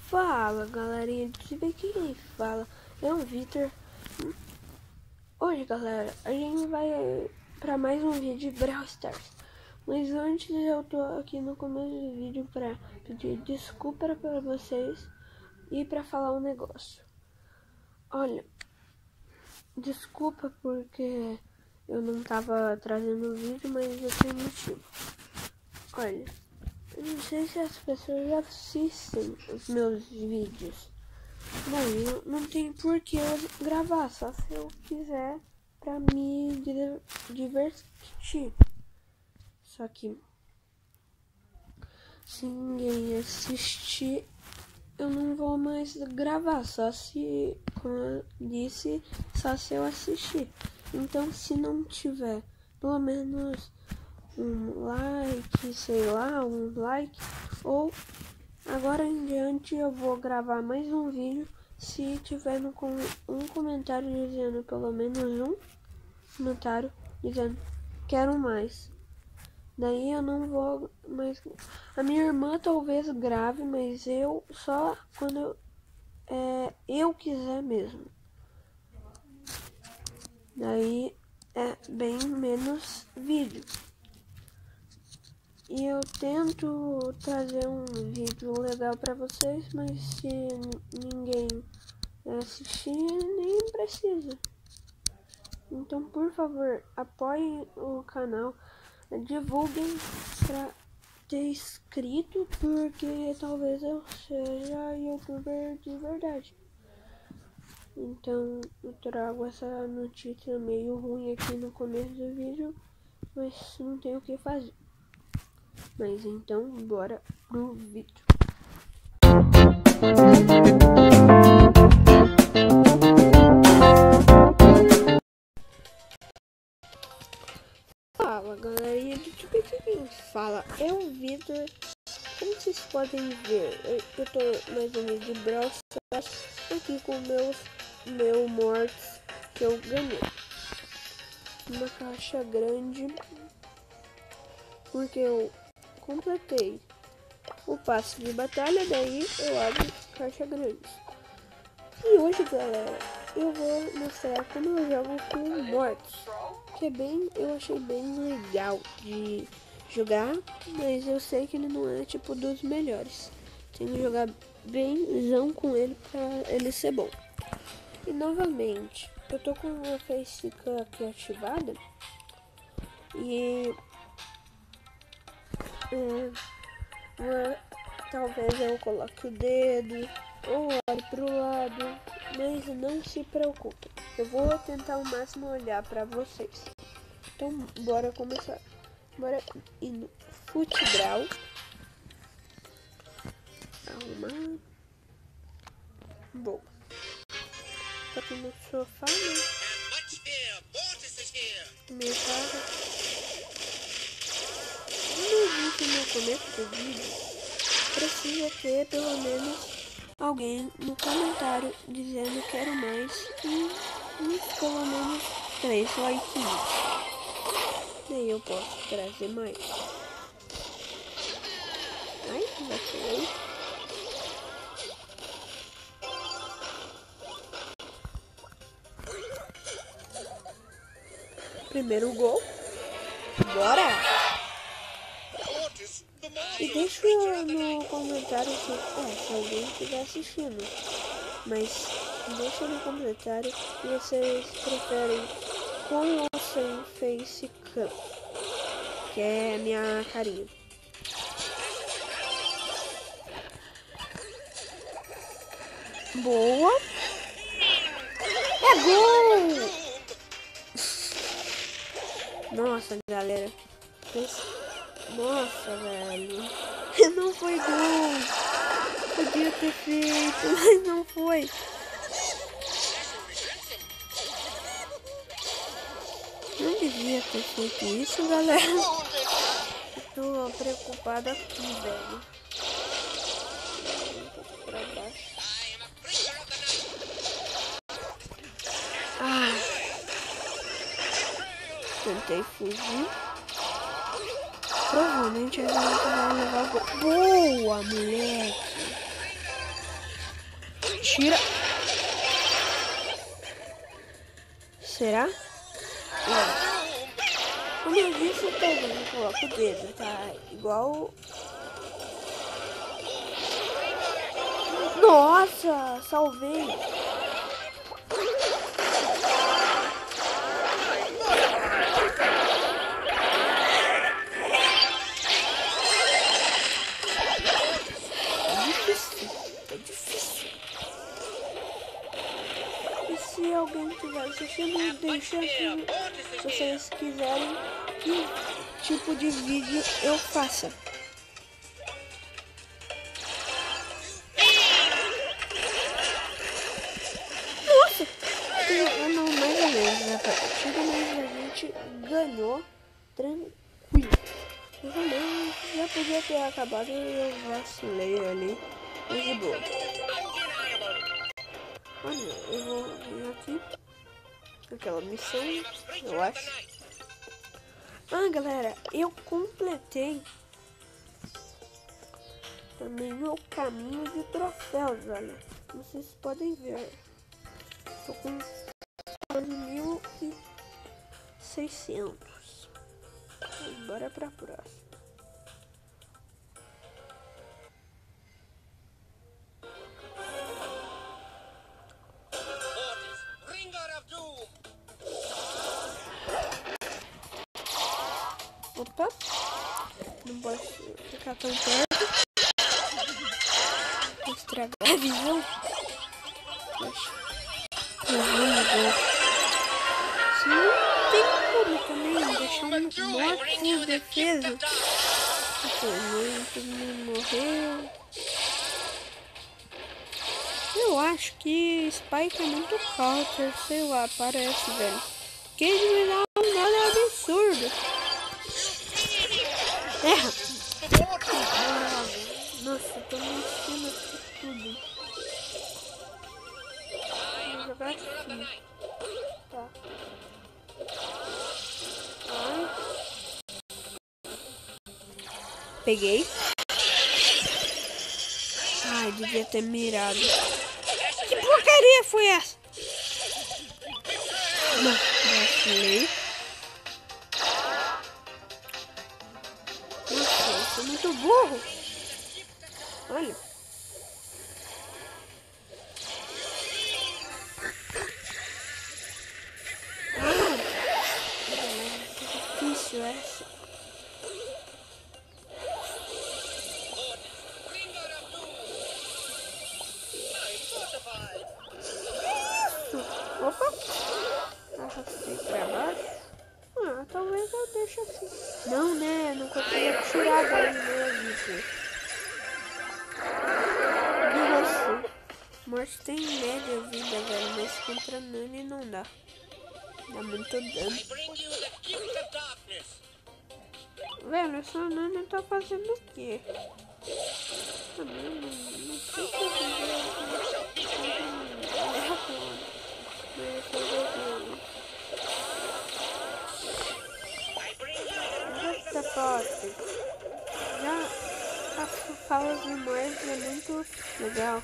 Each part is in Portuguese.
Fala galerinha, se bem que quem fala é o Vitor. Hoje galera, a gente vai para mais um vídeo de Brawl Stars. Mas antes eu tô aqui no começo do vídeo para pedir desculpa para vocês e para falar um negócio. Olha, desculpa porque eu não tava trazendo o vídeo, mas eu tenho motivo. Olha, eu não sei se as pessoas assistem os meus vídeos. Bom, não tem por que eu gravar, só se eu quiser pra me divertir. Só que se ninguém assistir, eu não vou mais gravar, só se, como eu disse, só se eu assistir. Então, se não tiver pelo menos um like, sei lá, um like, ou agora em diante eu vou gravar mais um vídeo se tiver um comentário dizendo, pelo menos um comentário dizendo quero mais. Daí eu não vou mais. A minha irmã talvez grave, mas eu só quando eu quiser mesmo. Daí é bem menos vídeo. E eu tento trazer um vídeo legal pra vocês, mas se ninguém assistir, nem precisa. Então, por favor, apoiem o canal, divulguem pra ter inscrito, porque talvez eu seja youtuber de verdade. Então, eu trago essa notícia meio ruim aqui no começo do vídeo, mas não tem o que fazer. Mas então, bora pro vídeo. Fala galerinha, do tipo que quem fala é o Vitor. Como vocês podem ver, eu tô mais um vídeo de Brawl Stars aqui com meu Mortis que eu ganhei. Uma caixa grande, porque eu completei o passe de batalha, daí eu abro caixa grande. E hoje galera, eu vou mostrar como eu jogo com o Mortis, que eu achei bem legal de jogar, mas eu sei que ele não é tipo dos melhores. Tenho que jogar bemzão com ele pra ele ser bom. E novamente, eu tô com a facecam aqui ativada e talvez eu coloque o dedo ou olhe pro lado, mas não se preocupe, eu vou tentar ao máximo olhar pra vocês. Então bora começar, bora ir no futebral, arrumar, bom, tô aqui no sofá, né, no começo do vídeo precisa ter pelo menos alguém no comentário dizendo quero mais e pelo menos 3 likes. Daí eu posso trazer mais. Ai, vacilei. Primeiro gol. Bora! E deixa no comentário se alguém estiver assistindo. Mas deixa no comentário se vocês preferem com ou sem facecam, que é a minha carinha. Boa! É gol! Nossa, galera. Nossa, velho. Não foi gol. Podia ter feito, mas não foi. Não devia ter feito isso, galera. Eu tô preocupada aqui, velho. Pra baixo. Ah. Tentei fugir. Provavelmente a gente vai levar o gol. Boa, moleque. Tira. Será? Como eu disse, eu coloco o dedo, tá? Igual... Nossa, salvei. É difícil. E se alguém estiver assistindo, deixa se vocês quiserem que tipo de vídeo eu faça. Nossa! Não, mais ou menos, né? Partida, mas a gente ganhou tranquilo. Já podia ter acabado e eu vacilei ali. Mas de boa. Olha, eu vou vir aqui. Aquela missão, eu acho. Ah, galera, eu completei também o caminho de troféus, olha. Vocês podem ver. Tô com 12.600. Bora pra próxima. Opa, não posso ficar tão perto. Vou estragar a visão. Se não tem como também deixar um morto por defesa. Todo mundo morreu. Eu acho que Spike é muito counter, sei lá, parece, velho. Que ele me dá um dano absurdo. Erra! Nossa, tô me enchendo aqui tudo. Vou jogar assim. Tá. Ai. Peguei. Ai, devia ter mirado. Que porcaria foi essa? Não, vacilei. Nossa, eu sou muito burro. Olha. Que difícil essa. Opa! Arrastei pra baixo. Ah, talvez eu deixe assim. Não, né? Não consegui tirar daí, né, Vitor? Nossa. Morte tem média vida, velho. Mas contra Nani não dá. Dá muito dano. Velho, essa Nani tá fazendo o quê? Não sei o que eu já a fala de morte é muito legal.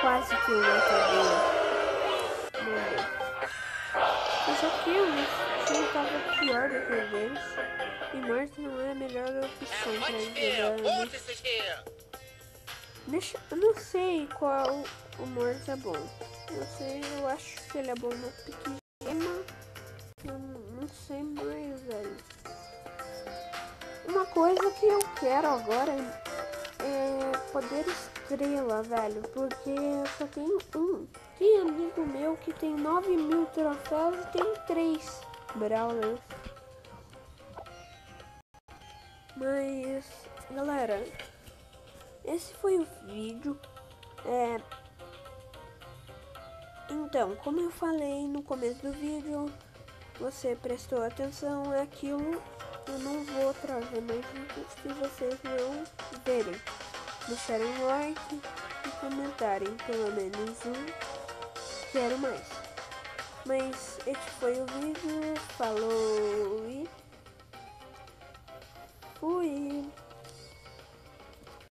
Quase que eu acabei. Mas aqui o meu time tava pior do que o deles. E morte não é a melhor opção pra jogar. Eu não sei qual o morto é bom. Eu sei, eu acho que ele é bom no pique gema. Eu não sei mais, velho. Uma coisa que eu quero agora é poder estrela, velho. Porque eu só tenho um. Tem amigo meu que tem 9.000 troféus e tem 3 Brawlers. Mas, galera, esse foi o vídeo. Então, como eu falei no começo do vídeo, você prestou atenção naquilo, eu não vou trazer mais vídeos se vocês não verem. Deixarem um like e comentarem pelo menos um, quero mais. Mas este foi o vídeo, falou e... Fui!